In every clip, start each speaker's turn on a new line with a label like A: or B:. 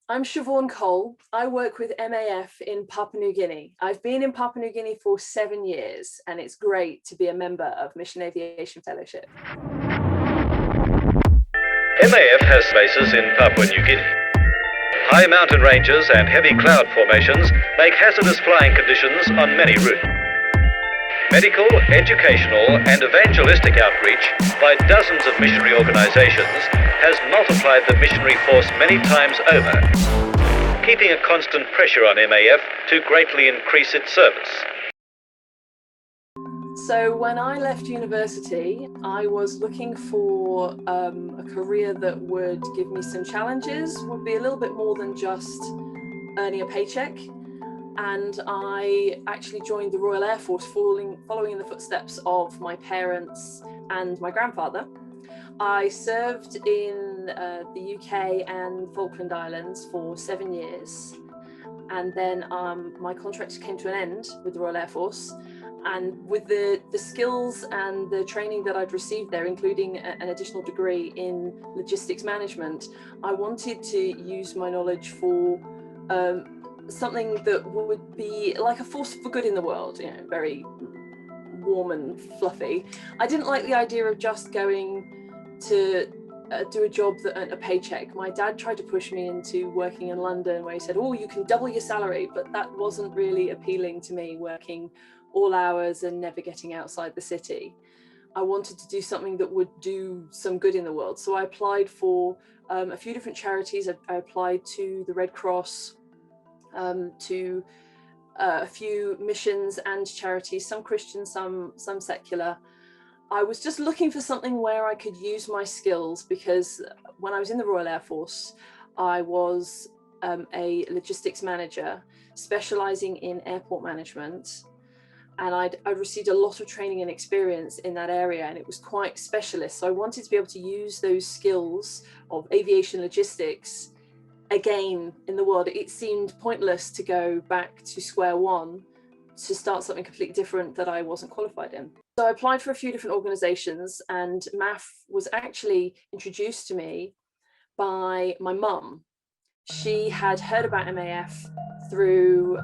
A: I'm Siobhain Cole. I work with MAF in Papua New Guinea. I've been in Papua New Guinea for 7 years, and it's great to be a member of Mission Aviation Fellowship.
B: MAF has bases in Papua New Guinea. High mountain ranges and heavy cloud formations make hazardous flying conditions on many routes. Medical, educational and evangelistic outreach by dozens of missionary organizations has multiplied the missionary force many times over, keeping a constant pressure on MAF to greatly increase its service.
A: So when I left university, I was looking for a career that would give me some challenges, would be a little bit more than just earning a paycheck. And I actually joined the Royal Air Force following in the footsteps of my parents and my grandfather. I served in the UK and Falkland Islands for 7 years. And then my contract came to an end with the Royal Air Force. And with the skills and the training that I'd received there, including an additional degree in logistics management, I wanted to use my knowledge for something that would be like a force for good in the world, very warm and fluffy. I didn't like the idea of just going to do a job that earned a paycheck. My dad tried to push me into working in London, where he said, oh, you can double your salary, but that wasn't really appealing to me, working all hours and never getting outside the city. I wanted to do something that would do some good in the world. So I applied for a few different charities. I applied to the Red Cross, to a few missions and charities, some Christian, some secular. I was just looking for something where I could use my skills, because when I was in the Royal Air Force, I was a logistics manager specializing in airport management. And I'd received a lot of training and experience in that area, and it was quite specialist. So I wanted to be able to use those skills of aviation logistics again in the world. It seemed pointless to go back to square one to start something completely different that I wasn't qualified in. So I applied for a few different organizations, and MAF was actually introduced to me by my mum. She had heard about MAF through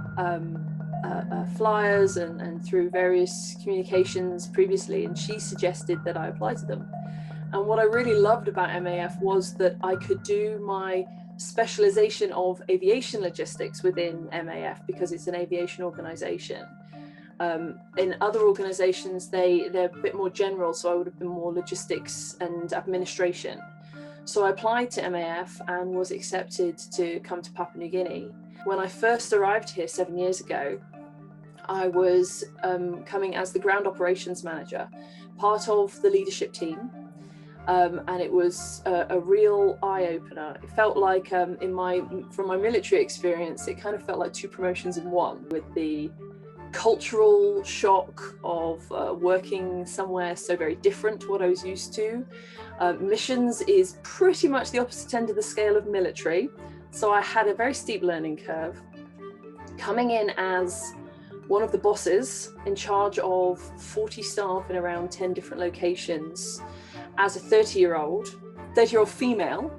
A: flyers and through various communications previously, and she suggested that I apply to them. And what I really loved about MAF was that I could do my specialization of aviation logistics within MAF, because it's an aviation organization. In other organizations, they're a bit more general, so I would have been more logistics and administration. So I applied to MAF and was accepted to come to Papua New Guinea. When I first arrived here 7 years ago, I was coming as the ground operations manager, part of the leadership team. And it was a real eye-opener. It felt like, from my military experience, it kind of felt like 2 promotions in one, with the cultural shock of working somewhere so very different to what I was used to. Missions is pretty much the opposite end of the scale of military. So I had a very steep learning curve. Coming in as one of the bosses in charge of 40 staff in around 10 different locations, as a 30-year-old female,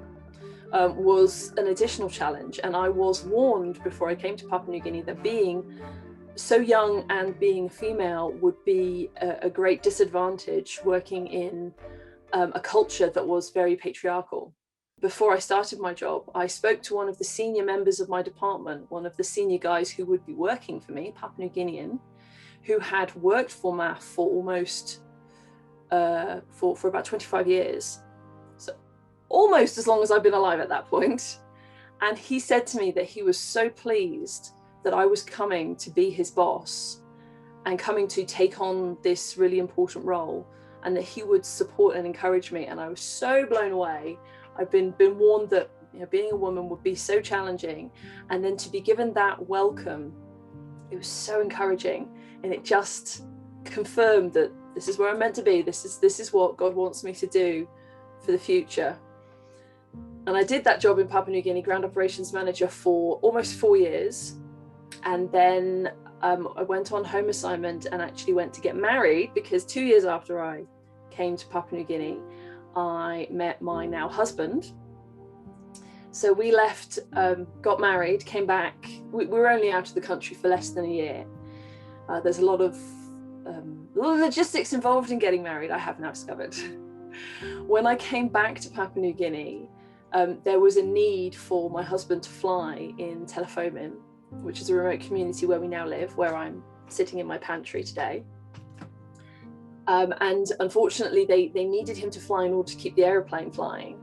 A: was an additional challenge. And I was warned before I came to Papua New Guinea that being so young and being female would be a great disadvantage working in a culture that was very patriarchal. Before I started my job, I spoke to one of the senior members of my department, one of the senior guys who would be working for me, Papua New Guinean, who had worked for MAF for almost for about 25 years. So almost as long as I've been alive at that point. And he said to me that he was so pleased that I was coming to be his boss and coming to take on this really important role, and that he would support and encourage me. And I was so blown away. I've been warned that being a woman would be so challenging, and then to be given that welcome, it was so encouraging, and it just confirmed that this is where I'm meant to be. This is what God wants me to do for the future. And I did that job in Papua New Guinea, ground operations manager, for almost 4 years. And then I went on home assignment and actually went to get married, because 2 years after I came to Papua New Guinea, I met my now husband. So we left, got married, came back. We were only out of the country for less than a year. There's a lot of logistics involved in getting married, I have now discovered. When I came back to Papua New Guinea, there was a need for my husband to fly in Telefomin, which is a remote community where we now live, where I'm sitting in my pantry today. And unfortunately, they needed him to fly in order to keep the aeroplane flying.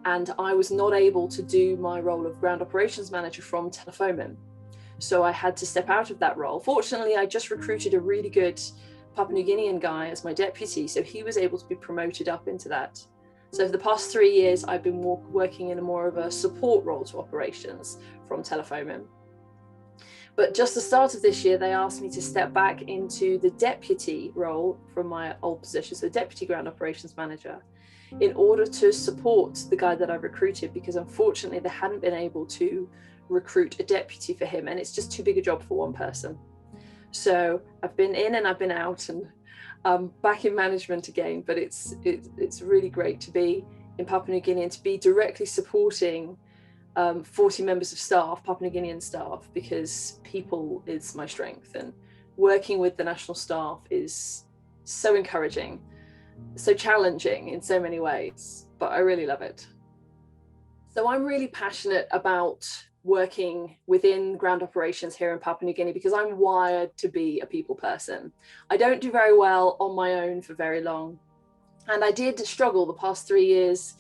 A: And I was not able to do my role of ground operations manager from Telefomin. So I had to step out of that role. Fortunately, I just recruited a really good Papua New Guinean guy as my deputy, so he was able to be promoted up into that. So for the past 3 years, I've been working in a more of a support role to operations from Telefomin. But just the start of this year, they asked me to step back into the deputy role from my old position, so deputy ground operations manager, in order to support the guy that I recruited, because unfortunately they hadn't been able to recruit a deputy for him, and it's just too big a job for one person. So I've been in and I've been out, and back in management again, but it's really great to be in Papua New Guinea and to be directly supporting 40 members of staff, Papua New Guinean staff, because people is my strength, and working with the national staff is so encouraging, so challenging in so many ways, but I really love it. So I'm really passionate about working within ground operations here in Papua New Guinea because I'm wired to be a people person. I don't do very well on my own for very long. And I did struggle the past 3 years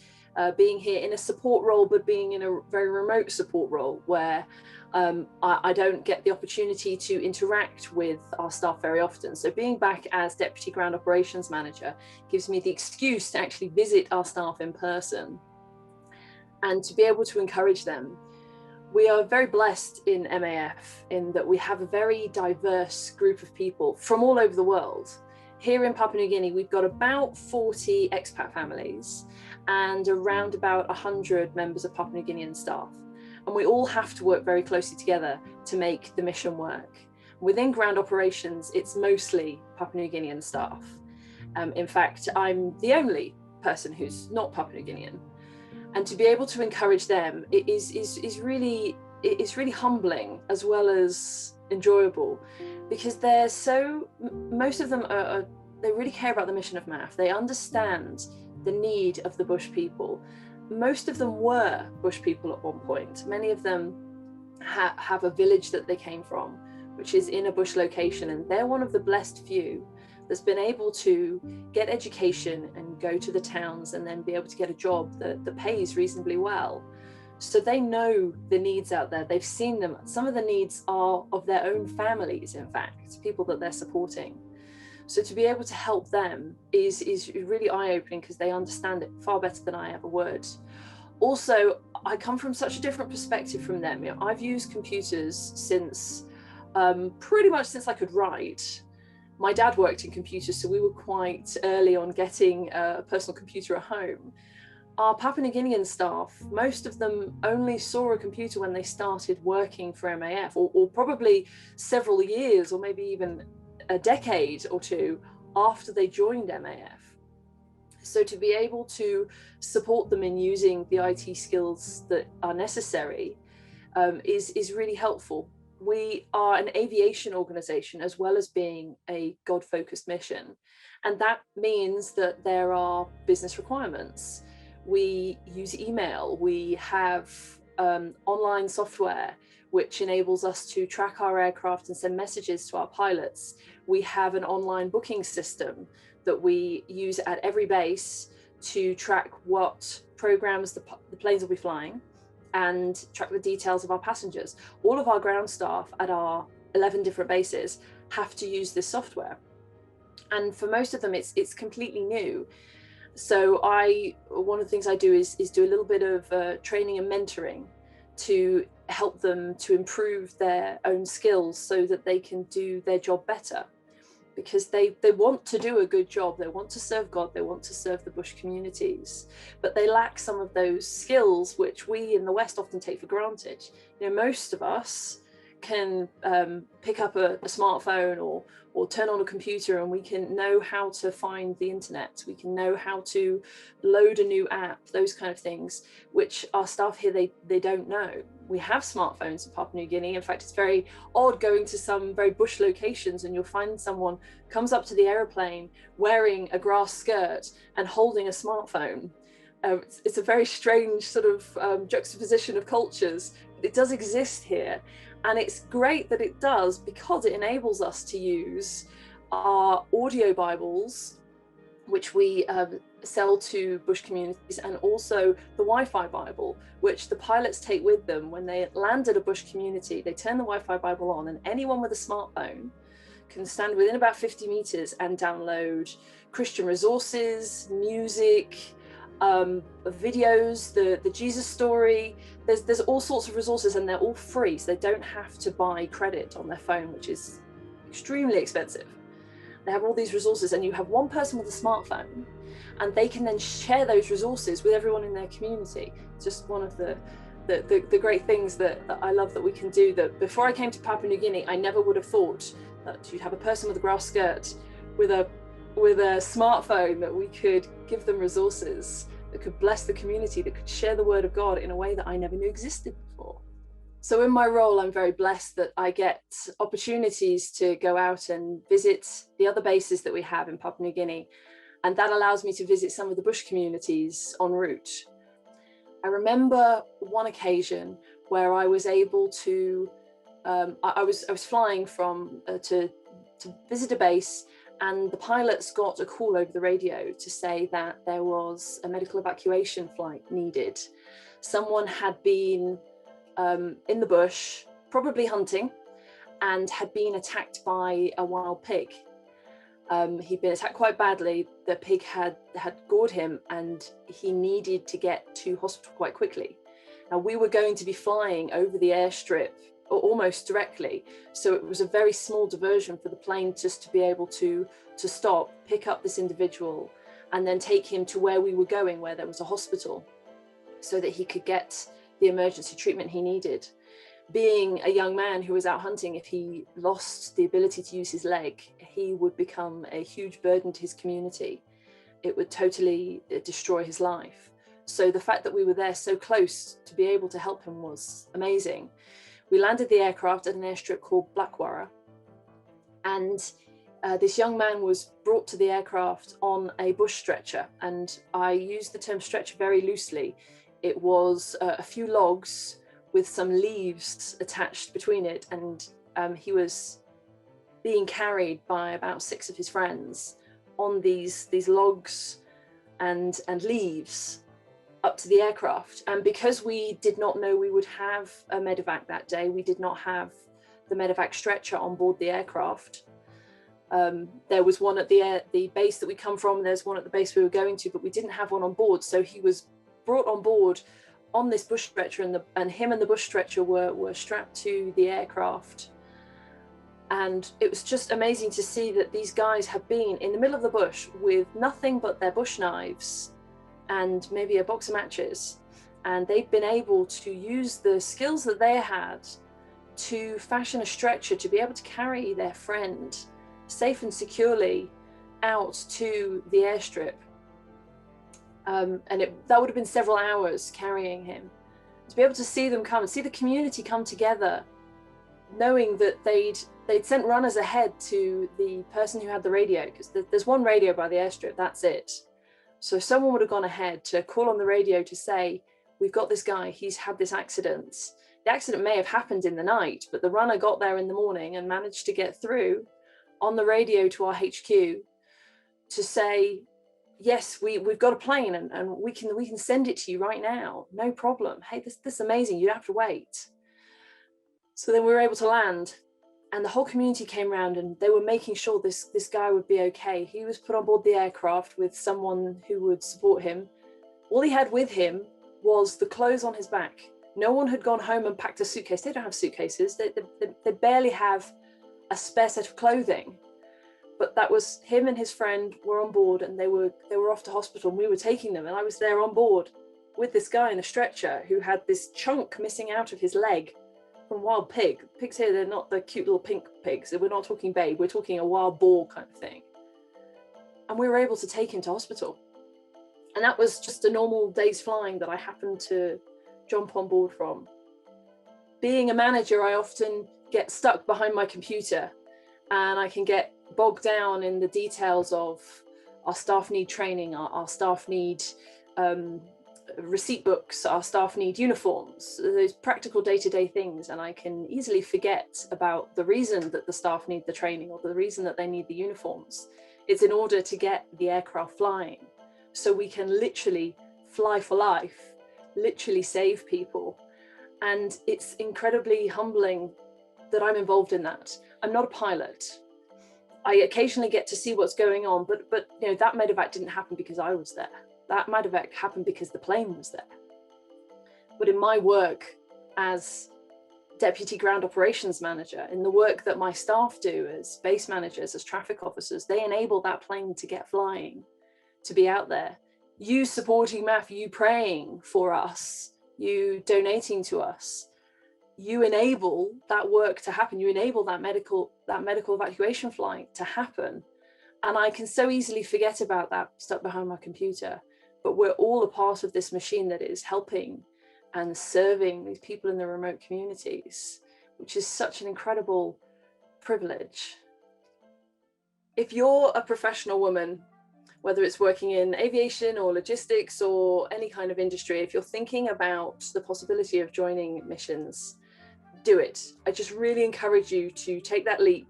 A: being here in a support role, but being in a very remote support role where I don't get the opportunity to interact with our staff very often. So being back as Deputy Ground Operations Manager gives me the excuse to actually visit our staff in person and to be able to encourage them. We are very blessed in MAF in that we have a very diverse group of people from all over the world. Here in Papua New Guinea, we've got about 40 expat families and around about 100 members of Papua New Guinean staff. And we all have to work very closely together to make the mission work. Within ground operations, it's mostly Papua New Guinean staff. In fact, I'm the only person who's not Papua New Guinean. And to be able to encourage them is really humbling as well as enjoyable, because most of them they really care about the mission of MAF. They understand the need of the bush people. Most of them were bush people at one point. Many of them have a village that they came from, which is in a bush location, and they're one of the blessed few that's been able to get education and go to the towns and then be able to get a job that pays reasonably well. So they know the needs out there. They've seen them. Some of the needs are of their own families, in fact, people that they're supporting. So to be able to help them is really eye-opening because they understand it far better than I ever would. Also, I come from such a different perspective from them. You know, I've used computers since pretty much since I could write. My dad worked in computers, so we were quite early on getting a personal computer at home. Our Papua New Guinean staff, most of them only saw a computer when they started working for MAF, or probably several years, or maybe even a decade or two after they joined MAF. So to be able to support them in using the IT skills that are necessary is really helpful. We are an aviation organization as well as being a God-focused mission. And that means that there are business requirements. We use email, we have online software, which enables us to track our aircraft and send messages to our pilots. We have an online booking system that we use at every base to track what programs the planes will be flying and track the details of our passengers. All of our ground staff at our 11 different bases have to use this software. And for most of them, it's completely new. So one of the things I do is do a little bit of training and mentoring to help them to improve their own skills so that they can do their job better. Because they want to do a good job, they want to serve God, they want to serve the bush communities, but they lack some of those skills which we in the West often take for granted. You know, most of us can pick up a smartphone or turn on a computer, and we can know how to find the internet. We can know how to load a new app, those kind of things, which our staff here, they don't know. We have smartphones in Papua New Guinea. In fact, it's very odd going to some very bush locations and you'll find someone comes up to the aeroplane wearing a grass skirt and holding a smartphone. It's a very strange sort of juxtaposition of cultures. It does exist here, and it's great that it does, because it enables us to use our audio Bibles, which we sell to bush communities, and also the Wi-Fi Bible, which the pilots take with them when they land at a bush community. They turn the Wi-Fi Bible on, and anyone with a smartphone can stand within about 50 meters and download Christian resources, music, videos, the Jesus story. There's all sorts of resources, and they're all free, so they don't have to buy credit on their phone, which is extremely expensive. They have all these resources, and you have one person with a smartphone, and they can then share those resources with everyone in their community. It's just one of the great things that I love that we can do. That before I came to Papua New Guinea, I never would have thought that you'd have a person with a grass skirt with a smartphone, that we could give them resources that could bless the community, that could share the word of God in a way that I never knew existed before. So in my role, I'm very blessed that I get opportunities to go out and visit the other bases that we have in Papua New Guinea. And that allows me to visit some of the bush communities en route. I remember one occasion where I was able to, I was flying from to visit a base, and the pilots got a call over the radio to say that there was a medical evacuation flight needed. Someone had been in the bush, probably hunting, and had been attacked by a wild pig. He'd been attacked quite badly. The pig had gored him, and he needed to get to hospital quite quickly. Now, we were going to be flying over the airstrip, or almost directly, so it was a very small diversion for the plane just to be able to stop, pick up this individual, and then take him to where we were going, where there was a hospital, so that he could get the emergency treatment he needed. Being a young man who was out hunting, if he lost the ability to use his leg, he would become a huge burden to his community. It would totally destroy his life. So the fact that we were there so close to be able to help him was amazing. We landed the aircraft at an airstrip called Blackwarra, and this young man was brought to the aircraft on a bush stretcher, and I use the term stretcher very loosely. It was a few logs with some leaves attached between it, and he was being carried by about 6 of his friends on these logs and leaves up to the aircraft. And because we did not know we would have a medevac that day, we did not have the medevac stretcher on board the aircraft. There was one at the base that we come from, there's one at the base we were going to, but we didn't have one on board. So he was brought on board on this bush stretcher, and him and the bush stretcher were strapped to the aircraft. And it was just amazing to see that these guys have been in the middle of the bush with nothing but their bush knives and maybe a box of matches, and they've been able to use the skills that they had to fashion a stretcher to be able to carry their friend safe and securely out to the airstrip. And that would have been several hours carrying him. To be able to see them come and see the community come together, knowing that they'd sent runners ahead to the person who had the radio, because there's one radio by the airstrip, that's it. So someone would have gone ahead to call on the radio to say, we've got this guy, he's had this accident. The accident may have happened in the night, but the runner got there in the morning and managed to get through on the radio to our HQ to say, yes, we've got a plane and we can send it to you right now, no problem. Hey, this is amazing, you don't have to wait. So then we were able to land, and the whole community came around, and they were making sure this guy would be okay. He was put on board the aircraft with someone who would support him. All he had with him was the clothes on his back. No one had gone home and packed a suitcase. They don't have suitcases. They barely have a spare set of clothing. But that was him and his friend were on board, and they were off to hospital, and we were taking them, and I was there on board with this guy in a stretcher who had this chunk missing out of his leg from wild pig. Pigs here, they're not the cute little pink pigs. We're not talking babe, we're talking a wild boar kind of thing. And we were able to take him to hospital. And that was just a normal day's flying that I happened to jump on board from. Being a manager, I often get stuck behind my computer and I can get bogged down in the details of our staff need training, our staff need receipt books, our staff need uniforms, those practical day-to-day things, and I can easily forget about the reason that the staff need the training or the reason that they need the uniforms. It's in order to get the aircraft flying, so we can literally fly for life, literally save people. And it's incredibly humbling that I'm involved in that. I'm not a pilot. I occasionally get to see what's going on, but you know, that medevac didn't happen because I was there. That medevac happened because the plane was there. But in my work as Deputy Ground Operations Manager, in the work that my staff do as base managers, as traffic officers, they enable that plane to get flying, to be out there. You supporting MAF, you praying for us, you donating to us, you enable that work to happen. You enable that medical evacuation flight to happen. And I can so easily forget about that, stuck behind my computer. But we're all a part of this machine that is helping and serving these people in the remote communities, which is such an incredible privilege. If you're a professional woman, whether it's working in aviation or logistics or any kind of industry, if you're thinking about the possibility of joining missions, do it. I just really encourage you to take that leap,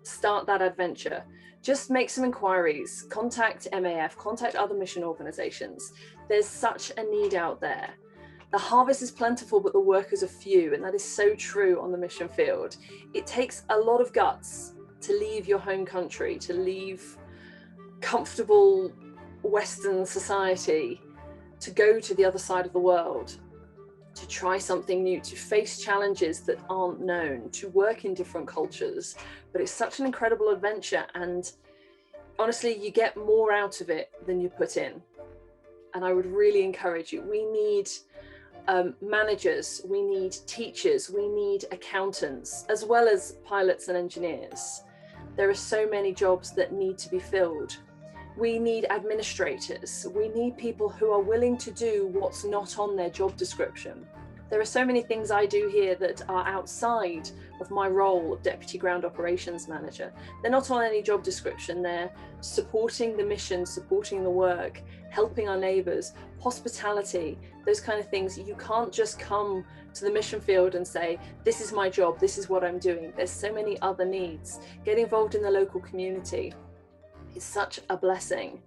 A: start that adventure. Just make some inquiries, contact MAF, contact other mission organizations. There's such a need out there. The harvest is plentiful, but the workers are few, and that is so true on the mission field. It takes a lot of guts to leave your home country, to leave comfortable Western society, to go to the other side of the world, to try something new, to face challenges that aren't known, to work in different cultures. But it's such an incredible adventure, and honestly, you get more out of it than you put in. And I would really encourage you. We need managers, we need teachers, we need accountants, as well as pilots and engineers. There are so many jobs that need to be filled. We need administrators. We need people who are willing to do what's not on their job description. There are so many things I do here that are outside of my role of Deputy Ground Operations Manager. They're not on any job description. They're supporting the mission, supporting the work, helping our neighbours, hospitality, those kind of things. You can't just come to the mission field and say, this is my job, this is what I'm doing. There's so many other needs. Get involved in the local community. It's such a blessing.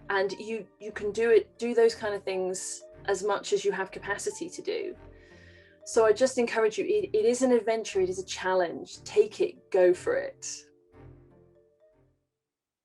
A: And you can do those kind of things as much as you have capacity to do. So I just encourage you, it is an adventure, it is a challenge. Take it, go for it.